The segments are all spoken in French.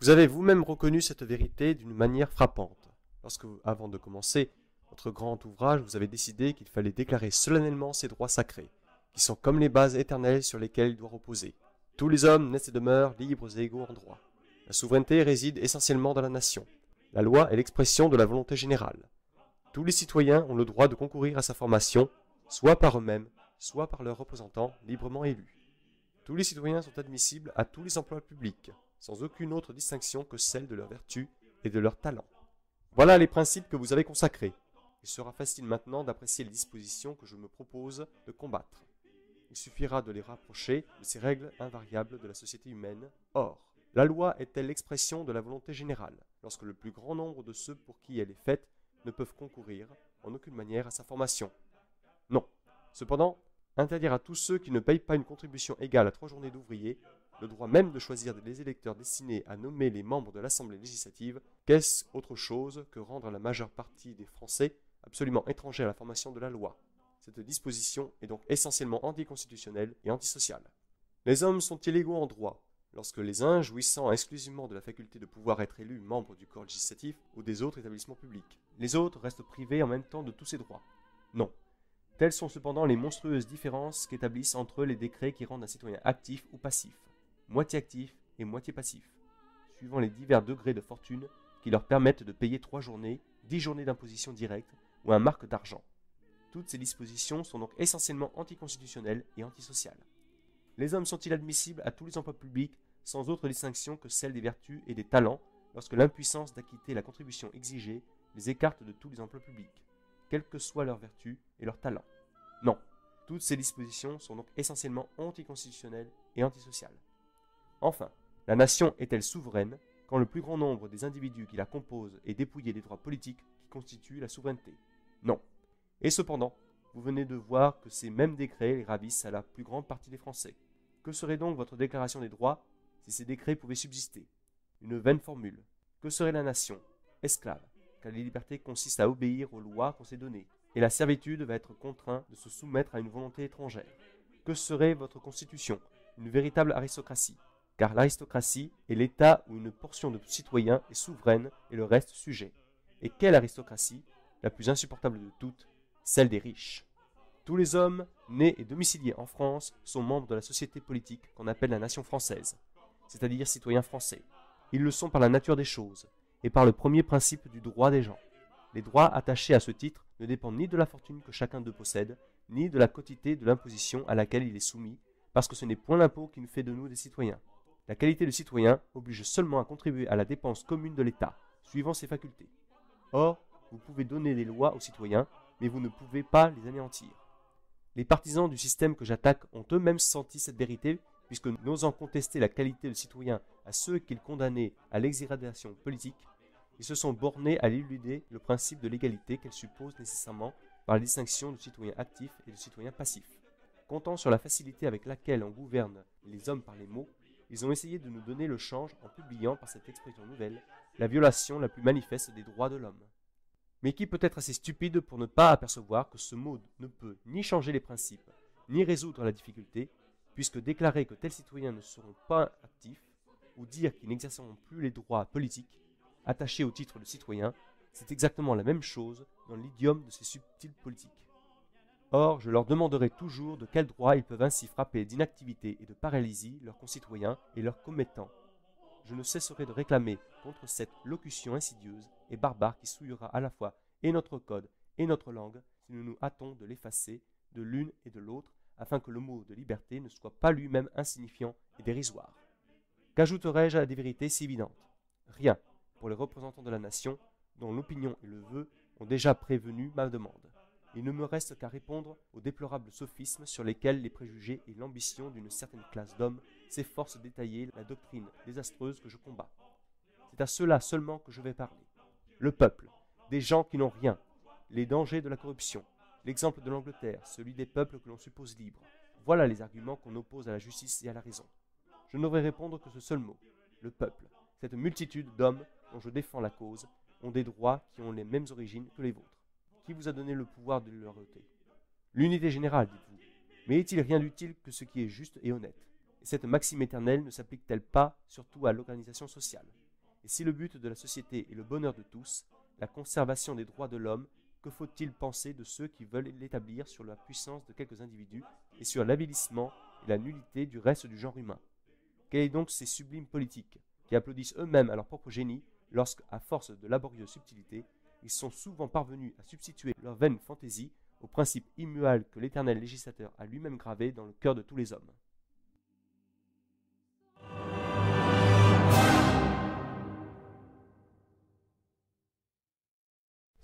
Vous avez vous-même reconnu cette vérité d'une manière frappante, lorsque, avant de commencer votre grand ouvrage, vous avez décidé qu'il fallait déclarer solennellement ces droits sacrés, qui sont comme les bases éternelles sur lesquelles il doit reposer. Tous les hommes naissent et demeurent libres et égaux en droit. La souveraineté réside essentiellement dans la nation. La loi est l'expression de la volonté générale. Tous les citoyens ont le droit de concourir à sa formation, soit par eux-mêmes, soit par leurs représentants librement élus. Tous les citoyens sont admissibles à tous les emplois publics, sans aucune autre distinction que celle de leur vertu et de leur talent. Voilà les principes que vous avez consacrés. Il sera facile maintenant d'apprécier les dispositions que je me propose de combattre. Il suffira de les rapprocher de ces règles invariables de la société humaine. Or, la loi est-elle l'expression de la volonté générale, lorsque le plus grand nombre de ceux pour qui elle est faite ne peuvent concourir en aucune manière à sa formation? Non. Cependant, interdire à tous ceux qui ne payent pas une contribution égale à 3 journées d'ouvriers le droit même de choisir les électeurs destinés à nommer les membres de l'Assemblée législative, qu'est-ce autre chose que rendre la majeure partie des Français absolument étrangers à la formation de la loi? Cette disposition est donc essentiellement anticonstitutionnelle et antisociale. Les hommes sont-ils égaux en droit lorsque les uns, jouissant exclusivement de la faculté de pouvoir être élus membres du corps législatif ou des autres établissements publics, les autres restent privés en même temps de tous ces droits? Non. Telles sont cependant les monstrueuses différences qu'établissent entre eux les décrets qui rendent un citoyen actif ou passif, moitié actif et moitié passif, suivant les divers degrés de fortune qui leur permettent de payer 3 journées, 10 journées d'imposition directe ou un marque d'argent. Toutes ces dispositions sont donc essentiellement anticonstitutionnelles et antisociales. Les hommes sont-ils admissibles à tous les emplois publics sans autre distinction que celle des vertus et des talents lorsque l'impuissance d'acquitter la contribution exigée les écarte de tous les emplois publics, quelles que soient leurs vertus et leurs talents? Non. Toutes ces dispositions sont donc essentiellement anticonstitutionnelles et antisociales. Enfin, la nation est-elle souveraine quand le plus grand nombre des individus qui la composent est dépouillé des droits politiques qui constituent la souveraineté? Non. Et cependant, vous venez de voir que ces mêmes décrets les ravissent à la plus grande partie des Français. Que serait donc votre déclaration des droits si ces décrets pouvaient subsister? Une vaine formule. Que serait la nation? Esclave, car la liberté consiste à obéir aux lois qu'on s'est données, et la servitude va être contraint de se soumettre à une volonté étrangère. Que serait votre constitution? Une véritable aristocratie, car l'aristocratie est l'état où une portion de citoyens est souveraine et le reste sujet. Et quelle aristocratie? La plus insupportable de toutes, celle des riches. Tous les hommes nés et domiciliés en France sont membres de la société politique qu'on appelle la nation française, c'est-à-dire citoyens français. Ils le sont par la nature des choses et par le premier principe du droit des gens. Les droits attachés à ce titre ne dépendent ni de la fortune que chacun d'eux possède, ni de la quotité de l'imposition à laquelle il est soumis, parce que ce n'est point l'impôt qui nous fait de nous des citoyens. La qualité de citoyen oblige seulement à contribuer à la dépense commune de l'État, suivant ses facultés. Or, vous pouvez donner des lois aux citoyens, mais vous ne pouvez pas les anéantir. Les partisans du système que j'attaque ont eux-mêmes senti cette vérité, puisque n'osant contester la qualité de citoyen à ceux qu'ils condamnaient à l'exhérédation politique, ils se sont bornés à éluder le principe de l'égalité qu'elle suppose nécessairement par la distinction de citoyens actifs et de citoyens passifs. Comptant sur la facilité avec laquelle on gouverne les hommes par les mots, ils ont essayé de nous donner le change en publiant par cette expression nouvelle la violation la plus manifeste des droits de l'homme. Mais qui peut être assez stupide pour ne pas apercevoir que ce mot ne peut ni changer les principes, ni résoudre la difficulté, puisque déclarer que tels citoyens ne seront pas actifs, ou dire qu'ils n'exerceront plus les droits politiques, attachés au titre de citoyen, c'est exactement la même chose dans l'idiome de ces subtils politiques. Or, je leur demanderai toujours de quel droit ils peuvent ainsi frapper d'inactivité et de paralysie leurs concitoyens et leurs commettants. Je ne cesserai de réclamer contre cette locution insidieuse et barbare qui souillera à la fois et notre code et notre langue si nous nous hâtons de l'effacer de l'une et de l'autre afin que le mot de liberté ne soit pas lui-même insignifiant et dérisoire. Qu'ajouterai-je à des vérités si évidentes? Rien pour les représentants de la nation dont l'opinion et le vœu ont déjà prévenu ma demande. Il ne me reste qu'à répondre aux déplorables sophismes sur lesquels les préjugés et l'ambition d'une certaine classe d'hommes s'efforcent d'étayer la doctrine désastreuse que je combats. C'est à ceux-là seulement que je vais parler. Le peuple, des gens qui n'ont rien, les dangers de la corruption, l'exemple de l'Angleterre, celui des peuples que l'on suppose libres. Voilà les arguments qu'on oppose à la justice et à la raison. Je n'aurais répondre que ce seul mot, le peuple. Cette multitude d'hommes dont je défends la cause ont des droits qui ont les mêmes origines que les vôtres. Qui vous a donné le pouvoir de leur ôter? L'unité générale, dites-vous. Mais est-il rien d'utile que ce qui est juste et honnête? Et cette maxime éternelle ne s'applique-t-elle pas surtout à l'organisation sociale? Et si le but de la société est le bonheur de tous, la conservation des droits de l'homme, que faut-il penser de ceux qui veulent l'établir sur la puissance de quelques individus et sur l'avilissement et la nullité du reste du genre humain? Quels sont donc ces sublimes politiques qui applaudissent eux-mêmes à leur propre génie lorsque, à force de laborieuses subtilités, ils sont souvent parvenus à substituer leur vaine fantaisie au principe immuable que l'éternel législateur a lui-même gravé dans le cœur de tous les hommes?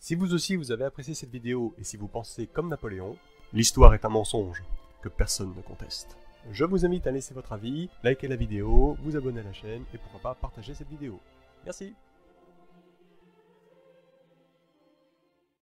Si vous aussi vous avez apprécié cette vidéo et si vous pensez comme Napoléon, l'histoire est un mensonge que personne ne conteste. Je vous invite à laisser votre avis, liker la vidéo, vous abonner à la chaîne et pourquoi pas partager cette vidéo. Merci.